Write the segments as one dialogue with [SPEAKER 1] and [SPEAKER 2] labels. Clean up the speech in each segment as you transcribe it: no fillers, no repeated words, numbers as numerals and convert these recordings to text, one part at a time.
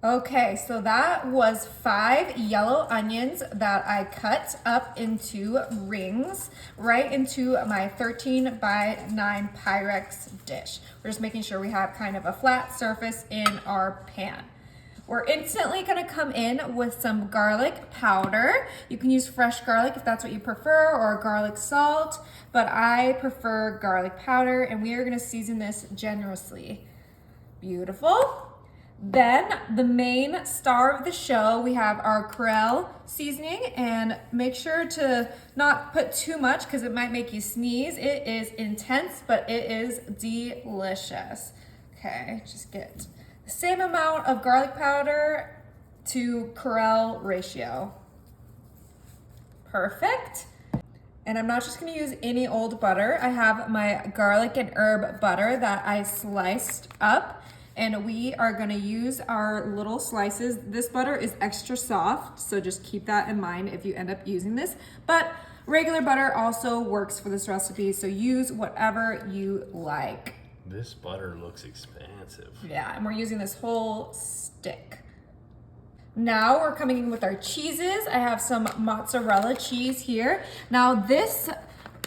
[SPEAKER 1] Okay, so that was 5 yellow onions that I cut up into rings right into my 13 by 9 Pyrex dish. We're just making sure we have kind of a flat surface in our pan. We're instantly gonna come in with some garlic powder. You can use fresh garlic if that's what you prefer, or garlic salt, but I prefer garlic powder, and we are gonna season this generously. Beautiful. Then the main star of the show, we have our casserole seasoning, and make sure to not put too much because it might make you sneeze. It is intense, but it is delicious. Okay, just get the same amount of garlic powder to casserole ratio. Perfect. And I'm not just gonna use any old butter. I have my garlic and herb butter that I sliced up, and we are gonna use our little slices. This butter is extra soft, so just keep that in mind if you end up using this. But regular butter also works for this recipe, so use whatever you like.
[SPEAKER 2] This butter looks expansive.
[SPEAKER 1] Yeah, and we're using this whole stick. Now we're coming in with our cheeses. I have some mozzarella cheese here. Now this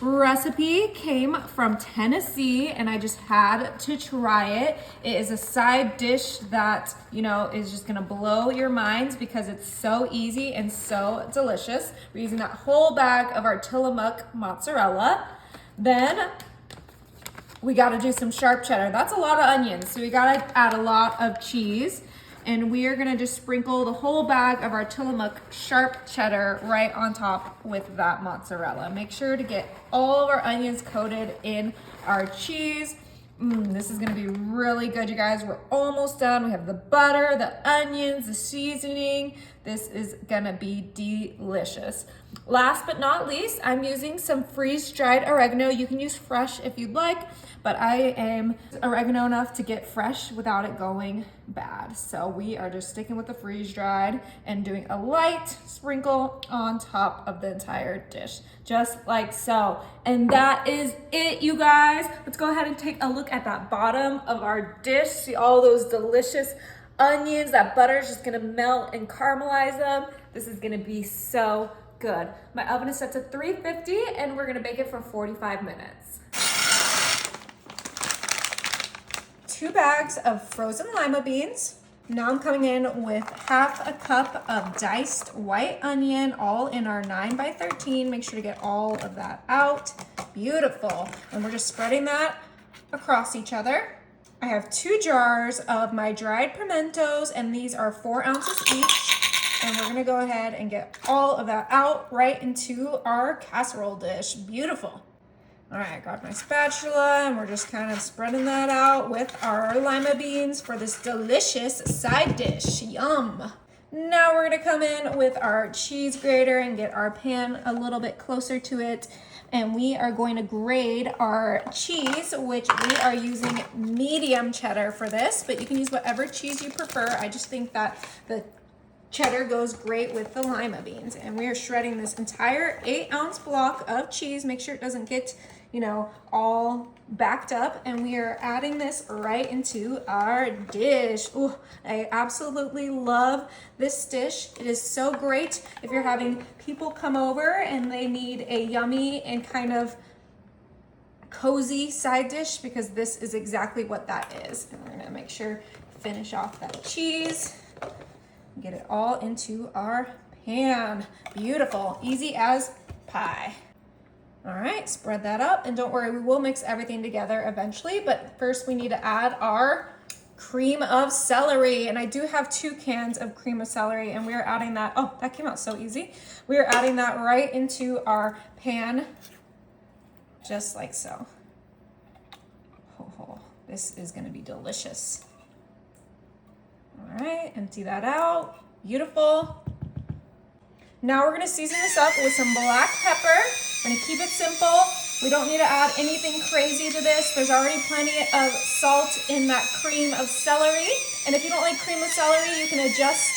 [SPEAKER 1] recipe came from Tennessee, and I just had to try it. It is a side dish that, you know, is just gonna blow your minds because it's so easy and so delicious. We're using that whole bag of our Tillamook mozzarella. Then we gotta do some sharp cheddar. That's a lot of onions, so we gotta add a lot of cheese. And we are gonna just sprinkle the whole bag of our Tillamook sharp cheddar right on top with that mozzarella. Make sure to get all of our onions coated in our cheese. This is gonna be really good, you guys. We're almost done. We have the butter, the onions, the seasoning. This is gonna be delicious. Last but not least, I'm using some freeze-dried oregano. You can use fresh if you'd like, but I am oregano enough to get fresh without it going bad. So we are just sticking with the freeze-dried and doing a light sprinkle on top of the entire dish, just like so. And that is it, you guys. Let's go ahead and take a look at that bottom of our dish. See all those delicious onions. That butter is just gonna melt and caramelize them. This is gonna be so good. My oven is set to 350, and we're gonna bake it for 45 minutes. 2 bags of frozen lima beans. Now I'm coming in with half a cup of diced white onion, all in our 9 by 13. Make sure to get all of that out. Beautiful. And we're just spreading that across each other. I have 2 jars of my dried pimentos, and these are 4 ounces each. And we're gonna go ahead and get all of that out right into our casserole dish. Beautiful. All right, I got my spatula, and we're just kind of spreading that out with our lima beans for this delicious side dish. Yum. Now we're gonna come in with our cheese grater and get our pan a little bit closer to it. And we are going to grate our cheese, which we are using medium cheddar for this, but you can use whatever cheese you prefer. I just think that the cheddar goes great with the lima beans. And we are shredding this entire 8-ounce block of cheese. Make sure it doesn't get, you know, all backed up. And we are adding this right into our dish. Ooh, I absolutely love this dish. It is so great if you're having people come over and they need a yummy and kind of cozy side dish, because this is exactly what that is. And we're gonna make sure to finish off that cheese. Get it all into our pan. Beautiful, easy as pie. All right, spread that up, and don't worry, we will mix everything together eventually, but first we need to add our cream of celery. And I do have 2 cans of cream of celery, and we are adding that, oh, that came out so easy. We are adding that right into our pan, just like so. Oh, this is gonna be delicious. All right, empty that out. Beautiful. Now we're gonna season this up with some black pepper. We're gonna keep it simple. We don't need to add anything crazy to this. There's already plenty of salt in that cream of celery. And if you don't like cream of celery, you can adjust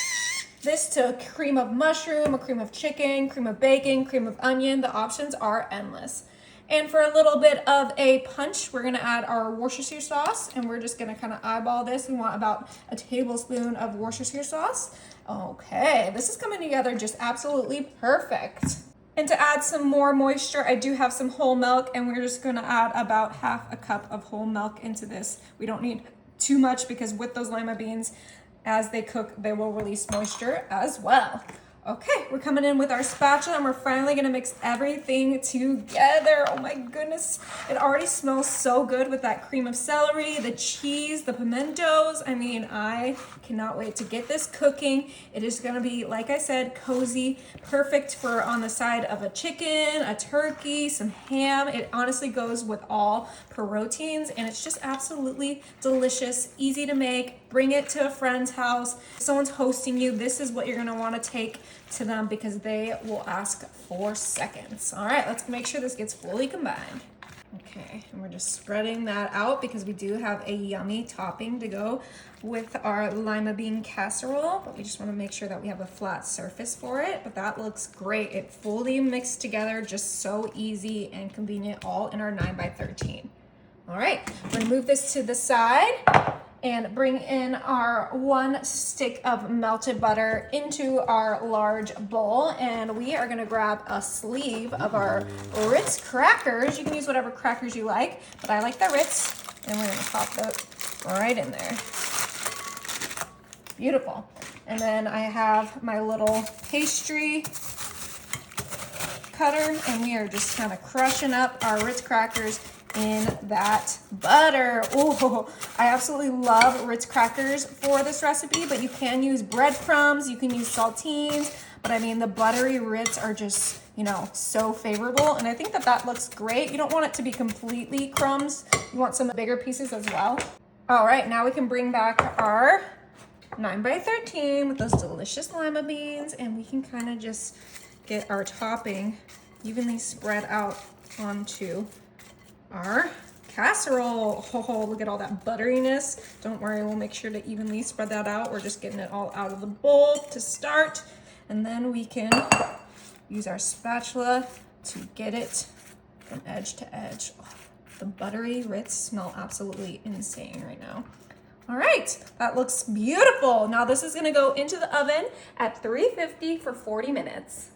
[SPEAKER 1] this to a cream of mushroom, a cream of chicken, cream of bacon, cream of onion. The options are endless. And for a little bit of a punch, we're gonna add our Worcestershire sauce, and we're just gonna kind of eyeball this. We want about a tablespoon of Worcestershire sauce. Okay, this is coming together just absolutely perfect. And to add some more moisture, I do have some whole milk, and we're just gonna add about half a cup of whole milk into this. We don't need too much because with those lima beans, as they cook, they will release moisture as well. Okay, we're coming in with our spatula and we're finally gonna mix everything together. Oh my goodness, it already smells so good with that cream of celery, the cheese, the pimentos. I mean, I cannot wait to get this cooking. It is gonna be, like I said, cozy, perfect for on the side of a chicken, a turkey, some ham. It honestly goes with all proteins and it's just absolutely delicious, easy to make. Bring it to a friend's house. If someone's hosting you, this is what you're gonna wanna take to them because they will ask for seconds. All right, let's make sure this gets fully combined. Okay, and we're just spreading that out because we do have a yummy topping to go with our lima bean casserole, but we just wanna make sure that we have a flat surface for it, but that looks great. It fully mixed together, just so easy and convenient, all in our 9x13. All right, we're gonna move this to the side and bring in our 1 stick of melted butter into our large bowl. And we are gonna grab a sleeve of our Ritz crackers. You can use whatever crackers you like, but I like the Ritz. And we're gonna pop that right in there. Beautiful. And then I have my little pastry cutter and we are just kind of crushing up our Ritz crackers in that butter. Oh, I absolutely love Ritz crackers for this recipe, but you can use breadcrumbs, you can use saltines, but I mean the buttery Ritz are just, you know, so favorable, and I think that that looks great. You don't want it to be completely crumbs. You want some bigger pieces as well. All right, now we can bring back our 9x13 with those delicious lima beans, and we can kind of just get our topping evenly spread out onto our casserole. Oh, look at all that butteriness. Don't worry, we'll make sure to evenly spread that out. We're just getting it all out of the bowl to start. And then we can use our spatula to get it from edge to edge. Oh, the buttery Ritz smell absolutely insane right now. All right, that looks beautiful. Now this is gonna go into the oven at 350 for 40 minutes.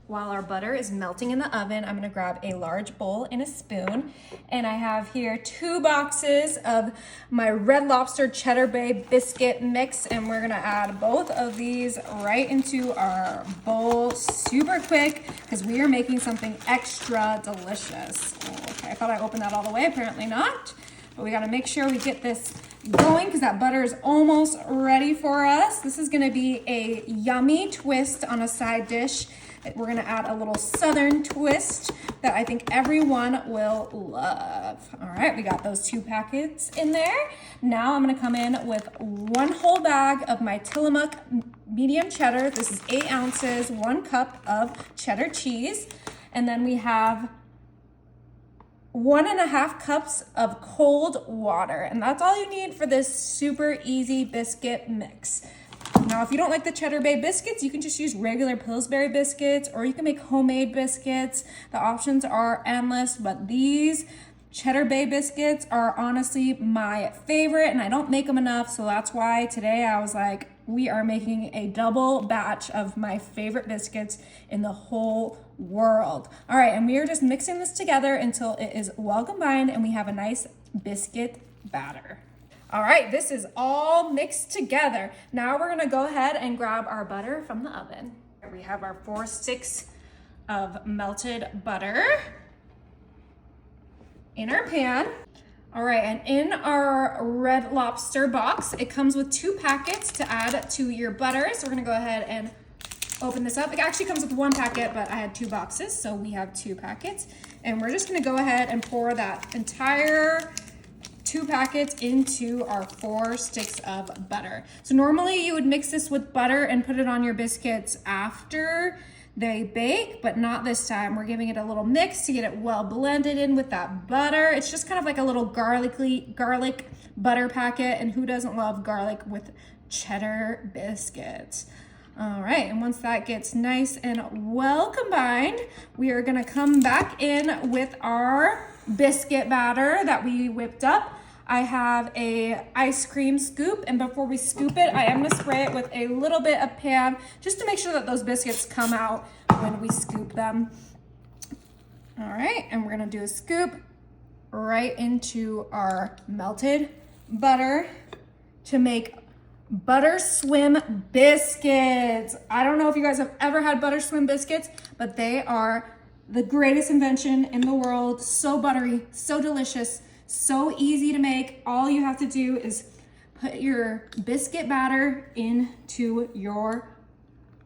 [SPEAKER 1] While our butter is melting in the oven, I'm gonna grab a large bowl and a spoon. And I have here 2 boxes of my Red Lobster Cheddar Bay biscuit mix. And we're gonna add both of these right into our bowl super quick because we are making something extra delicious. Okay, I thought I opened that all the way, apparently not. But we gotta make sure we get this going because that butter is almost ready for us. This is gonna be a yummy twist on a side dish. We're gonna add a little southern twist that I think everyone will love. All right, we got those 2 packets in there. Now I'm gonna come in with 1 whole bag of my Tillamook medium cheddar. This is 8 ounces, 1 cup of cheddar cheese. And then we have 1.5 cups of cold water. And that's all you need for this super easy biscuit mix. Now, if you don't like the Cheddar Bay biscuits, you can just use regular Pillsbury biscuits, or you can make homemade biscuits. The options are endless, but these Cheddar Bay biscuits are honestly my favorite, and I don't make them enough, so that's why today I was like, we are making a double batch of my favorite biscuits in the whole world. All right, and we are just mixing this together until it is well combined and we have a nice biscuit batter. All right, this is all mixed together. Now we're gonna go ahead and grab our butter from the oven. We have our 4 sticks of melted butter in our pan. All right, and in our Red Lobster box, it comes with 2 packets to add to your butter. So we're gonna go ahead and open this up. It actually comes with 1 packet, but I had 2 boxes, so we have 2 packets. And we're just gonna go ahead and pour that entire 2 packets into our 4 sticks of butter. So normally you would mix this with butter and put it on your biscuits after They bake, but not this time. We're giving it a little mix to get it well blended in with that butter. It's just kind of like a little garlic butter packet, and who doesn't love garlic with cheddar biscuits? All right, and once that gets nice and well combined, we are gonna come back in with our biscuit batter that we whipped up. I have a ice cream scoop, and before we scoop it, I am gonna spray it with a little bit of Pam just to make sure that those biscuits come out when we scoop them. All right, and we're gonna do a scoop right into our melted butter to make butter swim biscuits. I don't know if you guys have ever had butter swim biscuits, but they are the greatest invention in the world. So buttery, so delicious, so easy to make. All you have to do is put your biscuit batter into your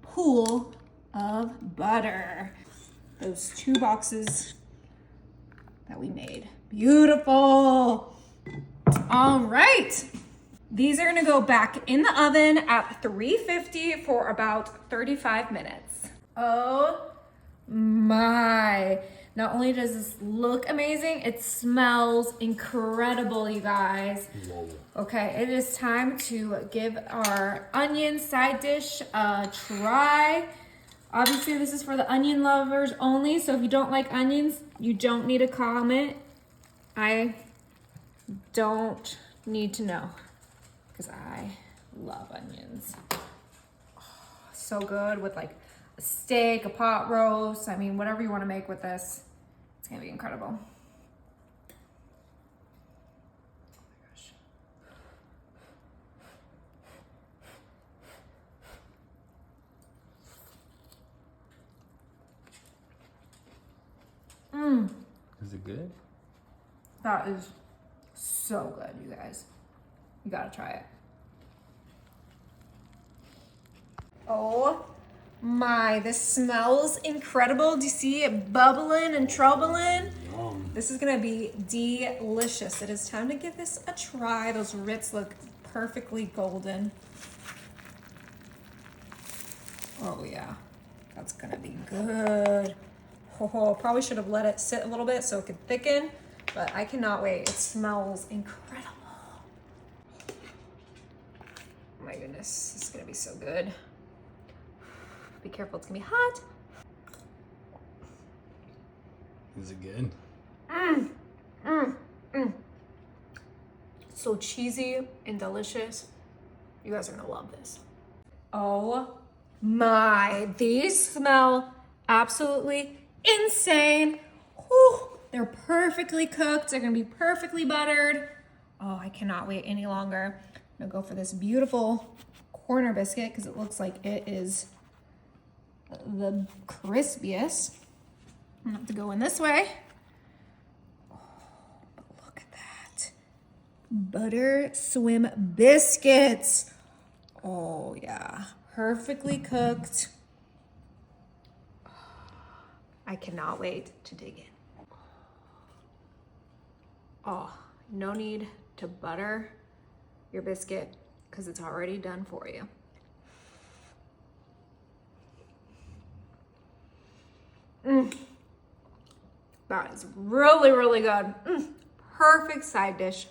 [SPEAKER 1] pool of butter. Those 2 boxes that we made. Beautiful. All right. These are gonna go back in the oven at 350 for about 35 minutes. Oh my. Not only does this look amazing, it smells incredible, you guys.
[SPEAKER 2] Whoa.
[SPEAKER 1] Okay, it is time to give our onion side dish a try. Obviously, this is for the onion lovers only, so if you don't like onions, you don't need to comment. I don't need to know, because I love onions. Oh, so good with like a steak, a pot roast. I mean, whatever you want to make with this, it's gonna be incredible.
[SPEAKER 2] Is it good?
[SPEAKER 1] That is so good, you guys. You gotta try it. Oh my, this smells incredible. Do you see it bubbling and troubling?
[SPEAKER 2] Yum.
[SPEAKER 1] This is gonna be delicious. It is time to give this a try. Those Ritz look perfectly golden. Oh yeah, that's gonna be good. Oh, probably should have let it sit a little bit so it could thicken, but I cannot wait. It smells incredible. Oh my goodness, this is gonna be so good. Be careful, it's gonna be hot.
[SPEAKER 2] Is it good?
[SPEAKER 1] So cheesy and delicious. You guys are gonna love this. Oh my, these smell absolutely insane. Whew. They're perfectly cooked. They're gonna be perfectly buttered. Oh, I cannot wait any longer. I'm gonna go for this beautiful corner biscuit because it looks like it is the crispiest. I'm gonna have to go in this way. Oh, but look at that. Butter swim biscuits. Oh yeah, perfectly cooked. I cannot wait to dig in. Oh, no need to butter your biscuit because it's already done for you. That is really, really good. Perfect side dish.